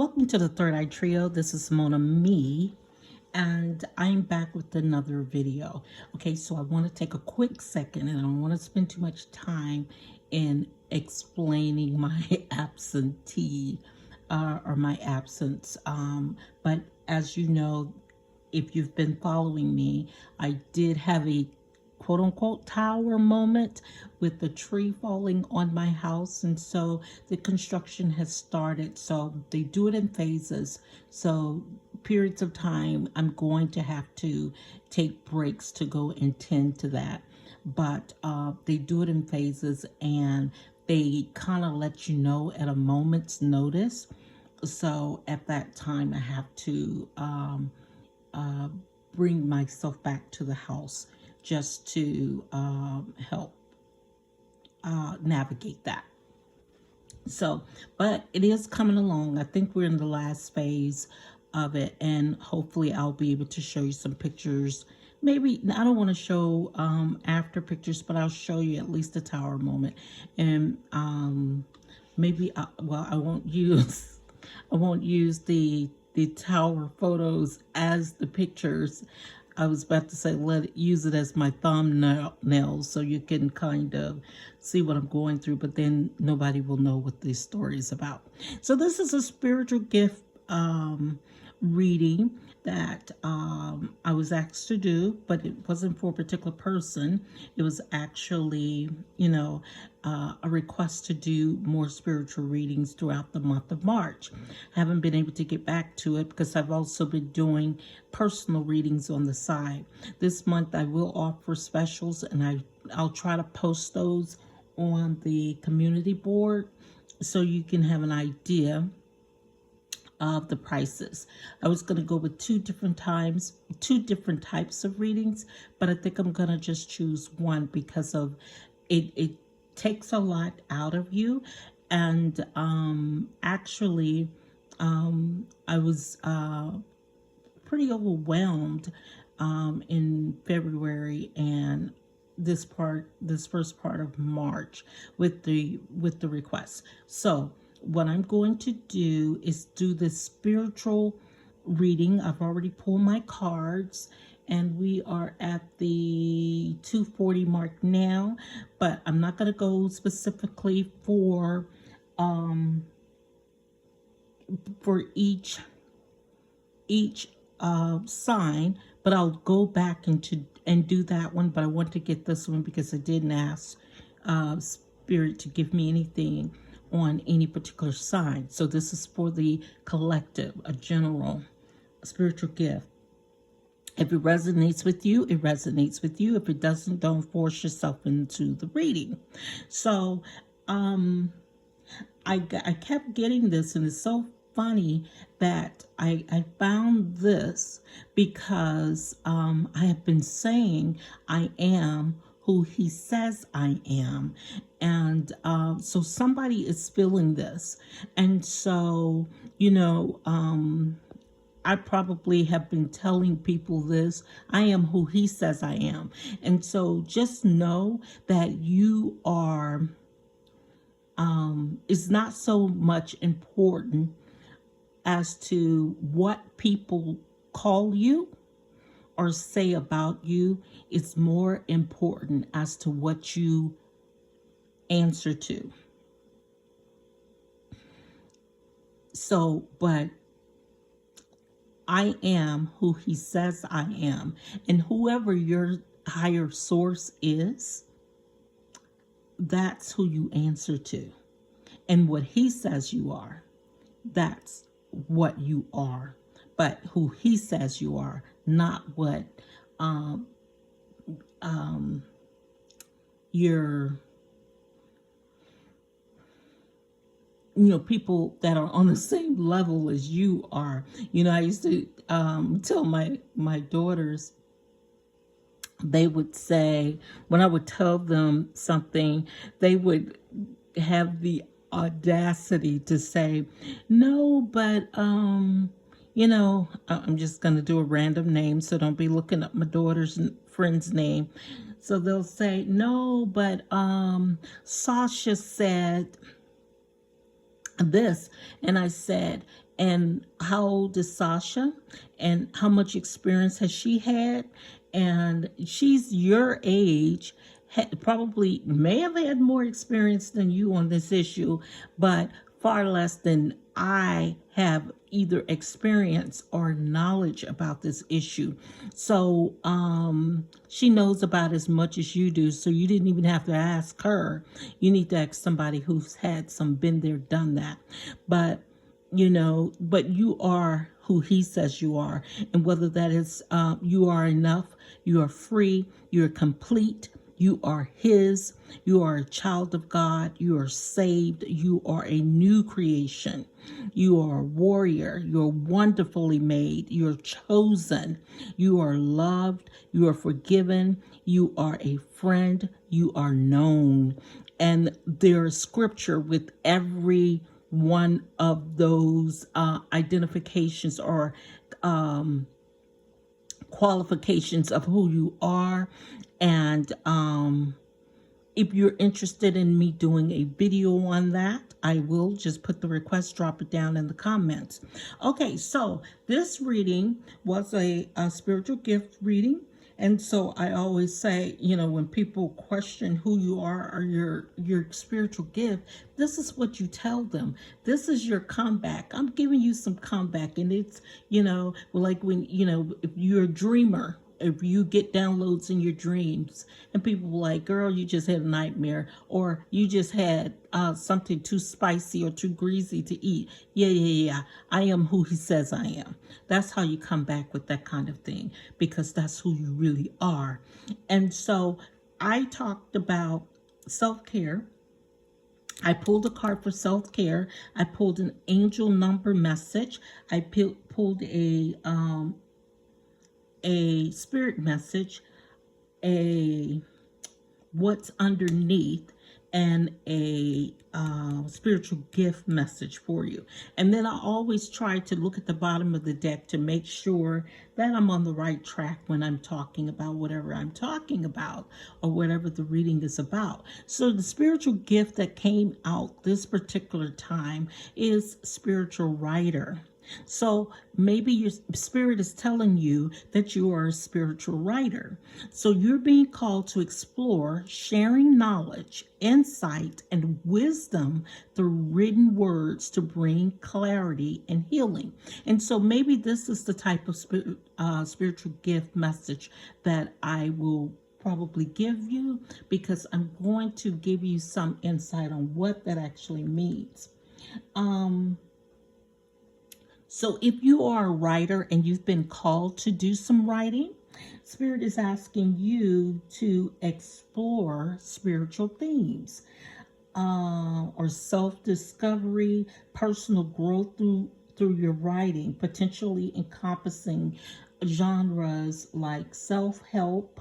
Welcome to the Third Eye Trio. This is Mona Me, and I'm back with another video. Okay, so I want to take a quick second, and I don't want to spend too much time in explaining my absentee or my absence. But as you know, if you've been following me, I did have a quote unquote tower moment with the tree falling on my house, and so the construction has started. So they do it in phases, so periods of time I'm going to have to take breaks to go and tend to that, but they do it in phases, and they kind of let you know at a moment's notice. So at that time I have to uh, bring myself back to the house just to help navigate that. So, but it is coming along. I think we're in the last phase of it, and hopefully I'll be able to show you some pictures. Maybe I don't want to show after pictures, but I'll show you at least the tower moment. And maybe well, I won't use the tower photos as the pictures. I was about to say use it as my thumbnail so you can kind of see what I'm going through, but then nobody will know what this story is about. So this is a spiritual gift reading that I was asked to do, but it wasn't for a particular person. It was actually, a request to do more spiritual readings throughout the month of March. I haven't been able to get back to it because I've also been doing personal readings on the side. This month I will offer specials, and I'll try to post those on the community board so you can have an idea of the prices. I was going to go with two different types of readings, but I think I'm going to just choose one because of it takes a lot out of you. And actually I was pretty overwhelmed in February and this first part of March with the requests. So what I'm going to do is do this spiritual reading. I've already pulled my cards, and we are at the 240 mark now, but I'm not going to go specifically for each sign, but I'll go back and do that one. But I want to get this one because I didn't ask Spirit to give me anything on any particular sign. So this is for the collective, a general spiritual gift. If it resonates with you, it resonates with you. If it doesn't, don't force yourself into the reading. So I kept getting this, and it's so funny that I found this because I have been saying I am who he says I am. And so somebody is feeling this. And so, I probably have been telling people this. I am who he says I am. And so just know that you are, it's not so much important as to what people call you or say about you. It's more important as to what you answer to. So, but I am who he says I am, and whoever your higher source is, that's who you answer to. And what he says you are, that's what you are. But who he says you are, not what your people that are on the same level as you are. I used to tell my daughters, they would say, when I would tell them something, they would have the audacity to say, no, but I'm just going to do a random name, so don't be looking up my daughter's friend's name. So they'll say, no, but Sasha said this. And I said, And how old is Sasha? And how much experience has she had? And she's your age, probably may have had more experience than you on this issue, but far less than I have either experience or knowledge about this issue. So she knows about as much as you do. So you didn't even have to ask her. You need to ask somebody who's had some been there, done that. But but you are who he says you are. And whether that is you are enough, you are free, you're complete, you are his, you are a child of God, you are saved, you are a new creation, you are a warrior, you're wonderfully made, you're chosen, you are loved, you are forgiven, you are a friend, you are known. And there's scripture with every one of those identifications or qualifications of who you are. And if you're interested in me doing a video on that, I will just put the request, drop it down in the comments. Okay, so this reading was a spiritual gift reading. And so I always say, when people question who you are or your spiritual gift, this is what you tell them. This is your comeback. I'm giving you some comeback. And it's, like when, if you're a dreamer, if you get downloads in your dreams and people like, girl, you just had a nightmare, or you just had something too spicy or too greasy to eat. Yeah. I am who he says I am. That's how you come back with that kind of thing, because that's who you really are. And so I talked about self-care. I pulled a card for self-care. I pulled an angel number message. I pulled a spirit message, a what's underneath, and a spiritual gift message for you. And then I always try to look at the bottom of the deck to make sure that I'm on the right track when I'm talking about whatever I'm talking about or whatever the reading is about. So the spiritual gift that came out this particular time is spiritual writer. So maybe your spirit is telling you that you are a spiritual writer. So you're being called to explore sharing knowledge, insight, and wisdom through written words to bring clarity and healing. And so maybe this is the type of spiritual gift message that I will probably give you, because I'm going to give you some insight on what that actually means. So if you are a writer and you've been called to do some writing, Spirit is asking you to explore spiritual themes or self-discovery, personal growth through your writing, potentially encompassing genres like self-help,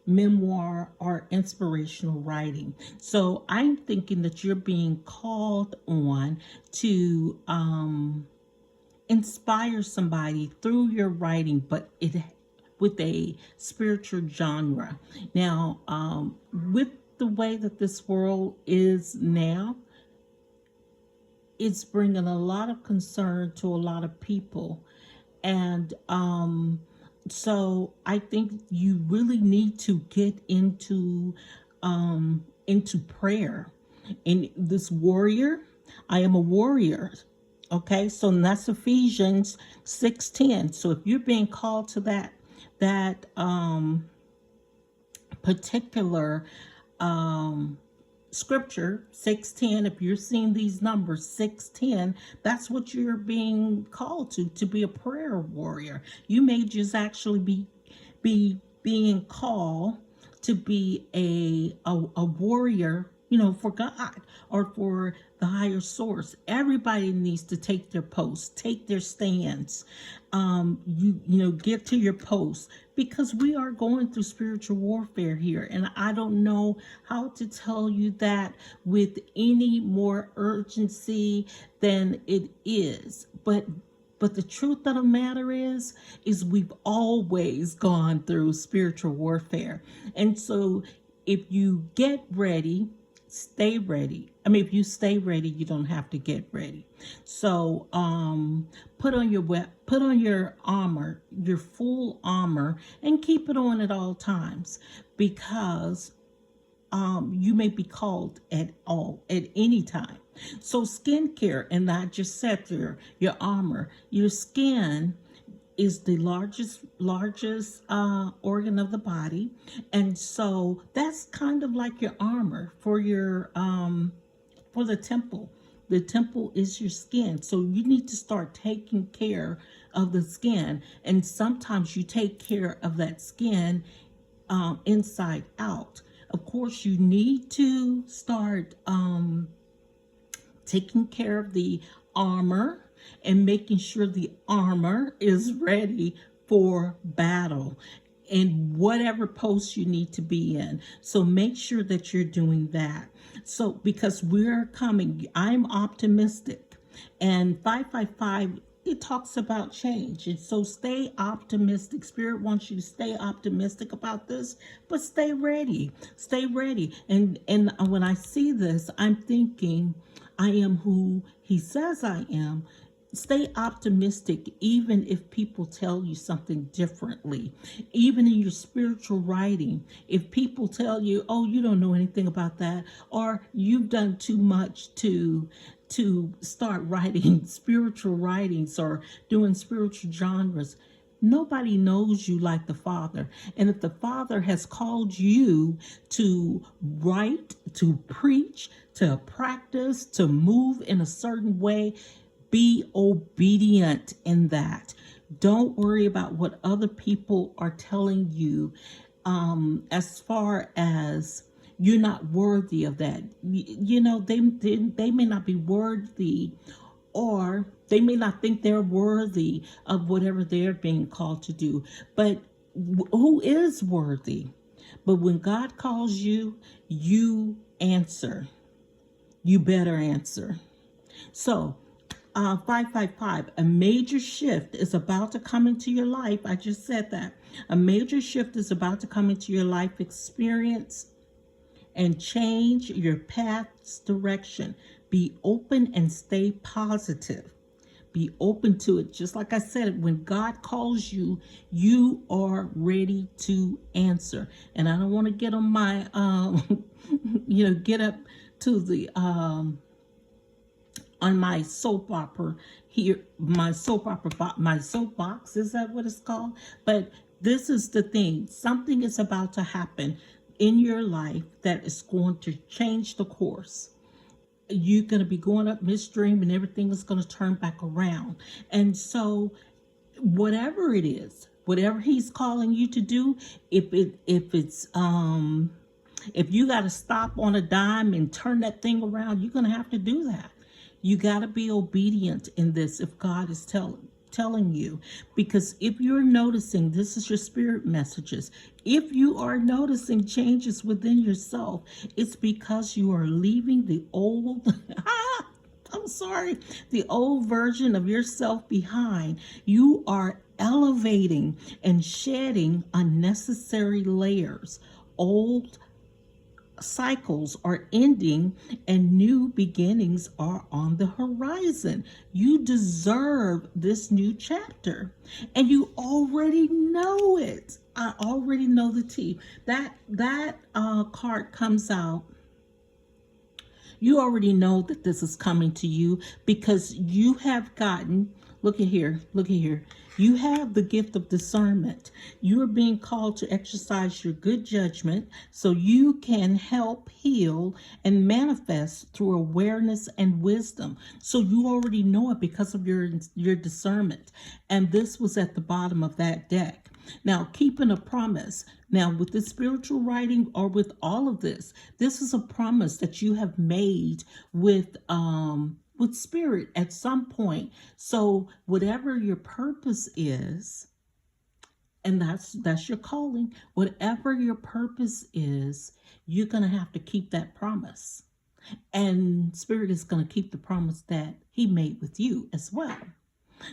memoir, or inspirational writing. So I'm thinking that you're being called on to inspire somebody through your writing, but it with a spiritual genre. Now, with the way that this world is now, it's bringing a lot of concern to a lot of people. And so I think you really need to get into prayer. And this warrior, I am a warrior. Okay, so that's Ephesians 6:10. So if you're being called to that particular scripture 6:10, if you're seeing these numbers 6:10, that's what you're being called to be a prayer warrior. You may just actually be being called to be a warrior, for God or for the higher source. Everybody needs to take their post, take their stands. Get to your post, because we are going through spiritual warfare here. And I don't know how to tell you that with any more urgency than it is. But the truth of the matter is we've always gone through spiritual warfare. And so if you get ready stay ready. I mean, if you stay ready, you don't have to get ready. So put on your armor, your full armor, and keep it on at all times, because you may be called at any time. So skincare, and I just said there, your armor, your skin is the largest organ of the body, and so that's kind of like your armor for the temple. The temple is your skin, so you need to start taking care of the skin, and sometimes you take care of that skin inside out. Of course, you need to start taking care of the armor and making sure the armor is ready for battle in whatever post you need to be in. So make sure that you're doing that. So because we're coming, I'm optimistic. And 555, it talks about change. And so stay optimistic. Spirit wants you to stay optimistic about this, but stay ready. Stay ready. And when I see this, I'm thinking, I am who he says I am. Stay optimistic, even if people tell you something differently. Even in your spiritual writing, if people tell you, oh, you don't know anything about that, or you've done too much to start writing spiritual writings or doing spiritual genres, nobody knows you like the Father. And if the Father has called you to write, to preach, to practice, to move in a certain way, be obedient in that. Don't worry about what other people are telling you as far as you're not worthy of that. You know, they may not be worthy, or they may not think they're worthy of whatever they're being called to do. But who is worthy? But when God calls you, you answer. You better answer. So 555, a major shift is about to come into your life. I just said that. A major shift is about to come into your life experience and change your path's direction. Be open and stay positive. Be open to it. Just like I said, when God calls you, you are ready to answer. And I don't want to get on my, get up to the, on my soap opera here, my soapbox, is that what it's called? But this is the thing. Something is about to happen in your life that is going to change the course. You're going to be going up midstream and everything is going to turn back around. And so whatever it is, whatever he's calling you to do, if you got to stop on a dime and turn that thing around, you're going to have to do that. You got to be obedient in this if God is telling you. Because if you're noticing, this is your spirit messages, if you are noticing changes within yourself, it's because you are leaving the old the old version of yourself behind. You are elevating and shedding unnecessary layers. Old cycles are ending and new beginnings are on the horizon. You deserve this new chapter, and you already know it. I already know the tea. That card comes out. You already know that this is coming to you because you have gotten, look at here, you have the gift of discernment. You are being called to exercise your good judgment so you can help heal and manifest through awareness and wisdom. So you already know it because of your discernment. And this was at the bottom of that deck. Now, keeping a promise. Now, with the spiritual writing or with all of this, this is a promise that you have made with spirit at some point. So whatever your purpose is, and that's your calling, whatever your purpose is, you're going to have to keep that promise. And spirit is going to keep the promise that he made with you as well.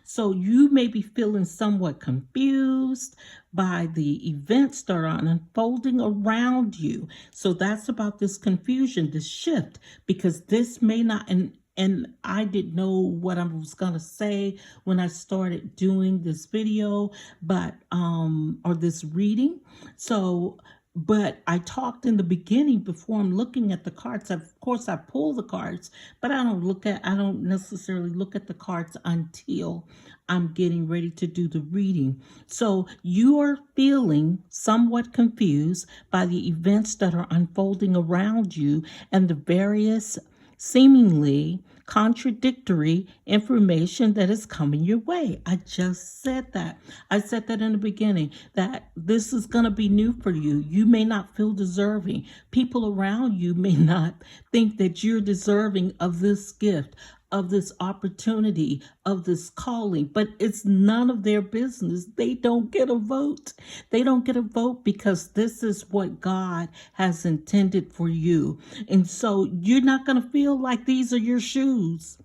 So you may be feeling somewhat confused by the events that are unfolding around you. So that's about this confusion, this shift, because this may not, and I didn't know what I was gonna say when I started doing this video, but or this reading. So but I talked in the beginning before I'm looking at the cards. Of course, I pull the cards, but I don't necessarily look at the cards until I'm getting ready to do the reading. So you are feeling somewhat confused by the events that are unfolding around you and the various seemingly contradictory information that is coming your way. I just said that. I said that in the beginning, that this is going to be new for you. You may not feel deserving. People around you may not think that you're deserving of this gift, of this opportunity, of this calling, but it's none of their business. They don't get a vote. They don't get a vote because this is what God has intended for you. And so you're not going to feel like these are your shoes.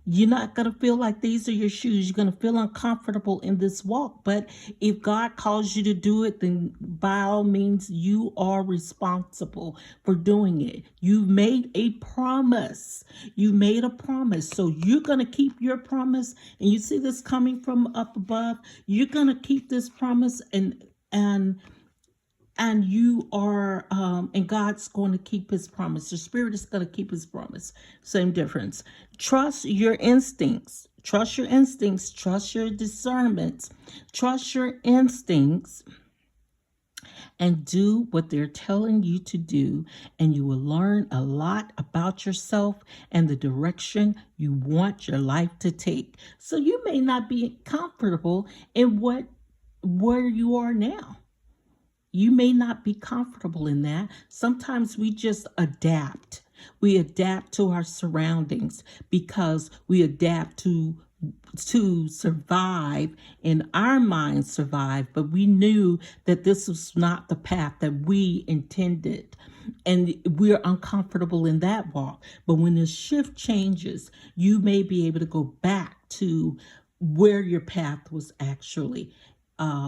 You're not going to feel like these are your shoes. You're going to feel uncomfortable in this walk. But if God calls you to do it, then by all means, you are responsible for doing it. You made a promise. You made a promise. So you're going to keep your promise. And you see this coming from up above. You're going to keep this promise, and you are and God's going to keep his promise. The Spirit is going to keep his promise. Same difference. Trust your instincts. Trust your instincts. Trust your discernments. Trust your instincts and do what they're telling you to do, and you will learn a lot about yourself and the direction you want your life to take. So you may not be comfortable in where you are now. You may not be comfortable in that. Sometimes we just adapt. We adapt to our surroundings because we adapt to survive, in our minds survive, but we knew that this was not the path that we intended, and we're uncomfortable in that walk. But when the shift changes, you may be able to go back to where your path was actually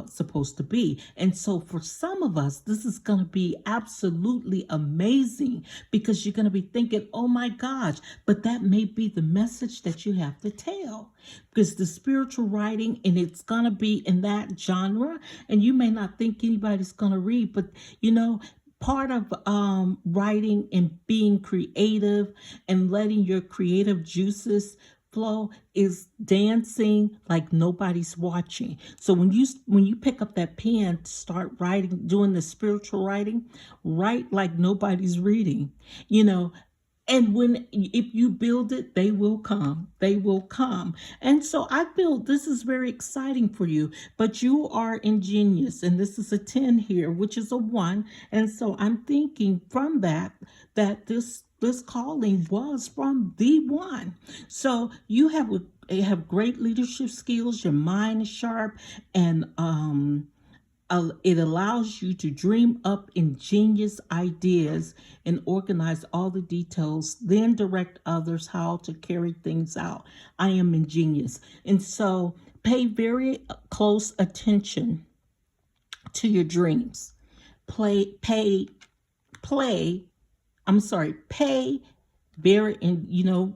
supposed to be. And so for some of us, this is going to be absolutely amazing because you're going to be thinking, oh my gosh, but that may be the message that you have to tell, because the spiritual writing, and it's going to be in that genre, and you may not think anybody's going to read, but part of writing and being creative and letting your creative juices flow is dancing like nobody's watching. So when you pick up that pen to start writing, doing the spiritual writing, write like nobody's reading, and if you build it, they will come. They will come. And so I feel this is very exciting for you, but you are ingenious. And this is a 10 here, which is a 1. And so I'm thinking from that this calling was from the one. So you have great leadership skills. Your mind is sharp, and it allows you to dream up ingenious ideas and organize all the details, then direct others how to carry things out. I am ingenious. And so pay very close attention to your dreams. Pay very, and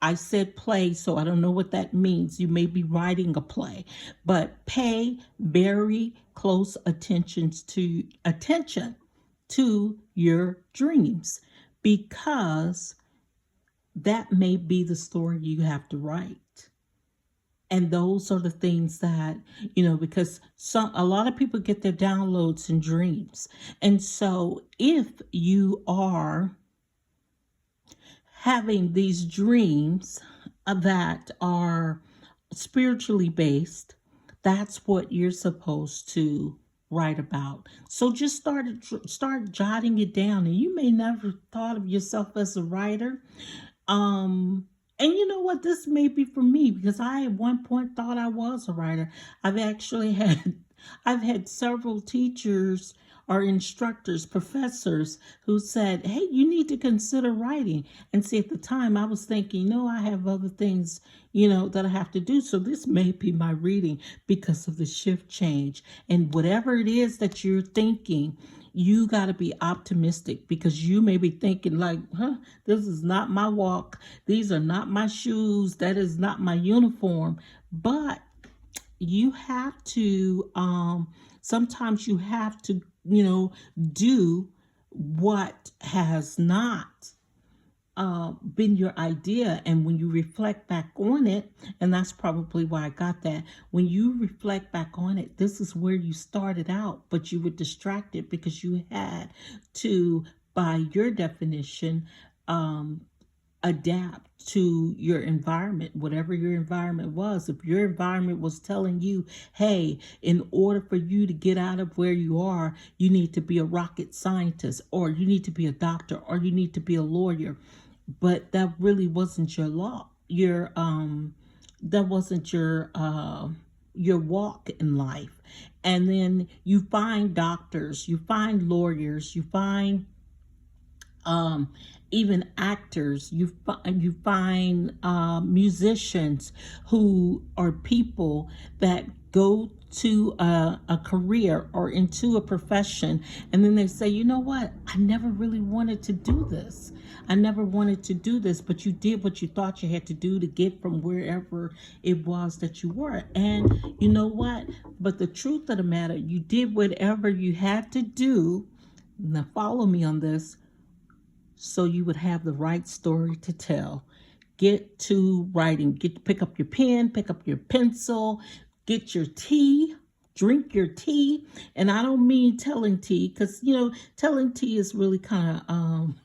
I said play, so I don't know what that means. You may be writing a play, but pay very close attention to your dreams, because that may be the story you have to write. And those are the things that, because a lot of people get their downloads in dreams. And so if you are having these dreams that are spiritually based, that's what you're supposed to write about. So just start jotting it down. And you may never thought of yourself as a writer. And you know what? This may be for me, because I at one point thought I was a writer. I've had several teachers or instructors, professors who said, hey, you need to consider writing. And see, at the time I was thinking, no, I have other things, that I have to do. So this may be my reading because of the shift change. And whatever it is that you're thinking, you got to be optimistic, because you may be thinking like, this is not my walk. These are not my shoes. That is not my uniform. But you have to, sometimes you have to, do what has not been your idea. And when you reflect back on it, and that's probably why I got that, when you reflect back on it, this is where you started out, but you were distracted because you had to, by your definition, adapt to your environment, whatever your environment was. If your environment was telling you, hey, in order for you to get out of where you are, you need to be a rocket scientist, or you need to be a doctor, or you need to be a lawyer, but that really wasn't your law, that wasn't your walk in life. And then you find doctors, you find lawyers, you find even actors, you find musicians who are people that go to a career or into a profession, and then they say, you know what, I never really wanted to do this. I never wanted to do this, but you did what you thought you had to do to get from wherever it was that you were. And you know what? But the truth of the matter, you did whatever you had to do. Now follow me on this, so you would have the right story to tell. Get to writing. Pick up your pen, pick up your pencil, get your tea, drink your tea. And I don't mean telling tea, because telling tea is really kind of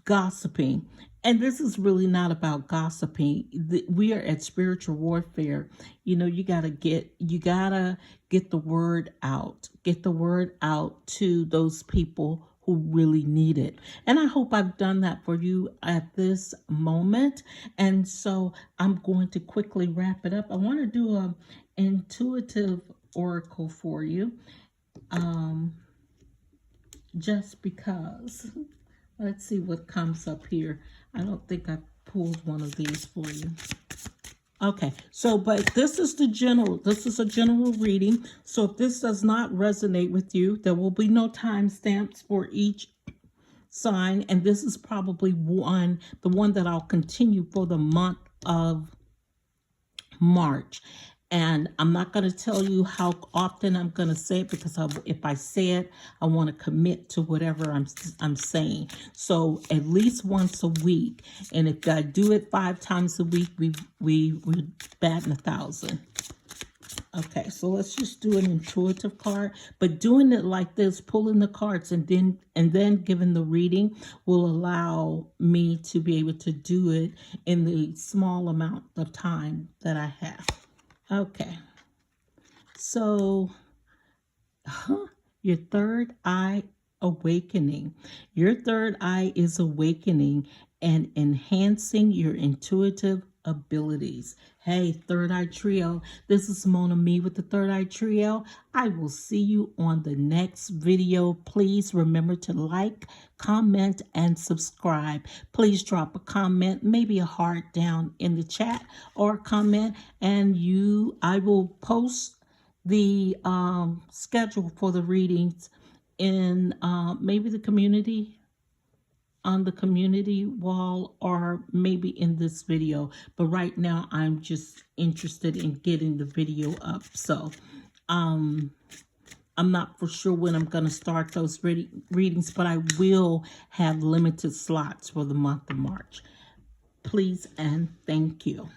gossiping. And this is really not about gossiping. We are at spiritual warfare. You gotta get the word out. Get the word out to those people who really need it. And I hope I've done that for you at this moment. And so I'm going to quickly wrap it up. I want to do an intuitive oracle for you, just because. Let's see what comes up here. I don't think I pulled one of these for you. Okay, so, but this is a general reading. So if this does not resonate with you, there will be no timestamps for each sign. And this is probably the one that I'll continue for the month of March. And I'm not going to tell you how often I'm going to say it, because if I say it, I want to commit to whatever I'm saying. So at least once a week. And if I do it 5 times a week, we bat 1,000. Okay, so let's just do an intuitive card. But doing it like this, pulling the cards and then giving the reading, will allow me to be able to do it in the small amount of time that I have. Okay, so your third eye awakening. Your third eye is awakening and enhancing your intuitive abilities. Hey, Third Eye Trio, this is Mona Me with the Third Eye Trio. I will see you on the next video. Please remember to like, comment, and subscribe. Please drop a comment, maybe a heart down in the chat, or a comment, and I will post the schedule for the readings in maybe the community, on the community wall, or maybe in this video. But right now I'm just interested in getting the video up. So I'm not for sure when I'm going to start those readings, but I will have limited slots for the month of March. Please and thank you.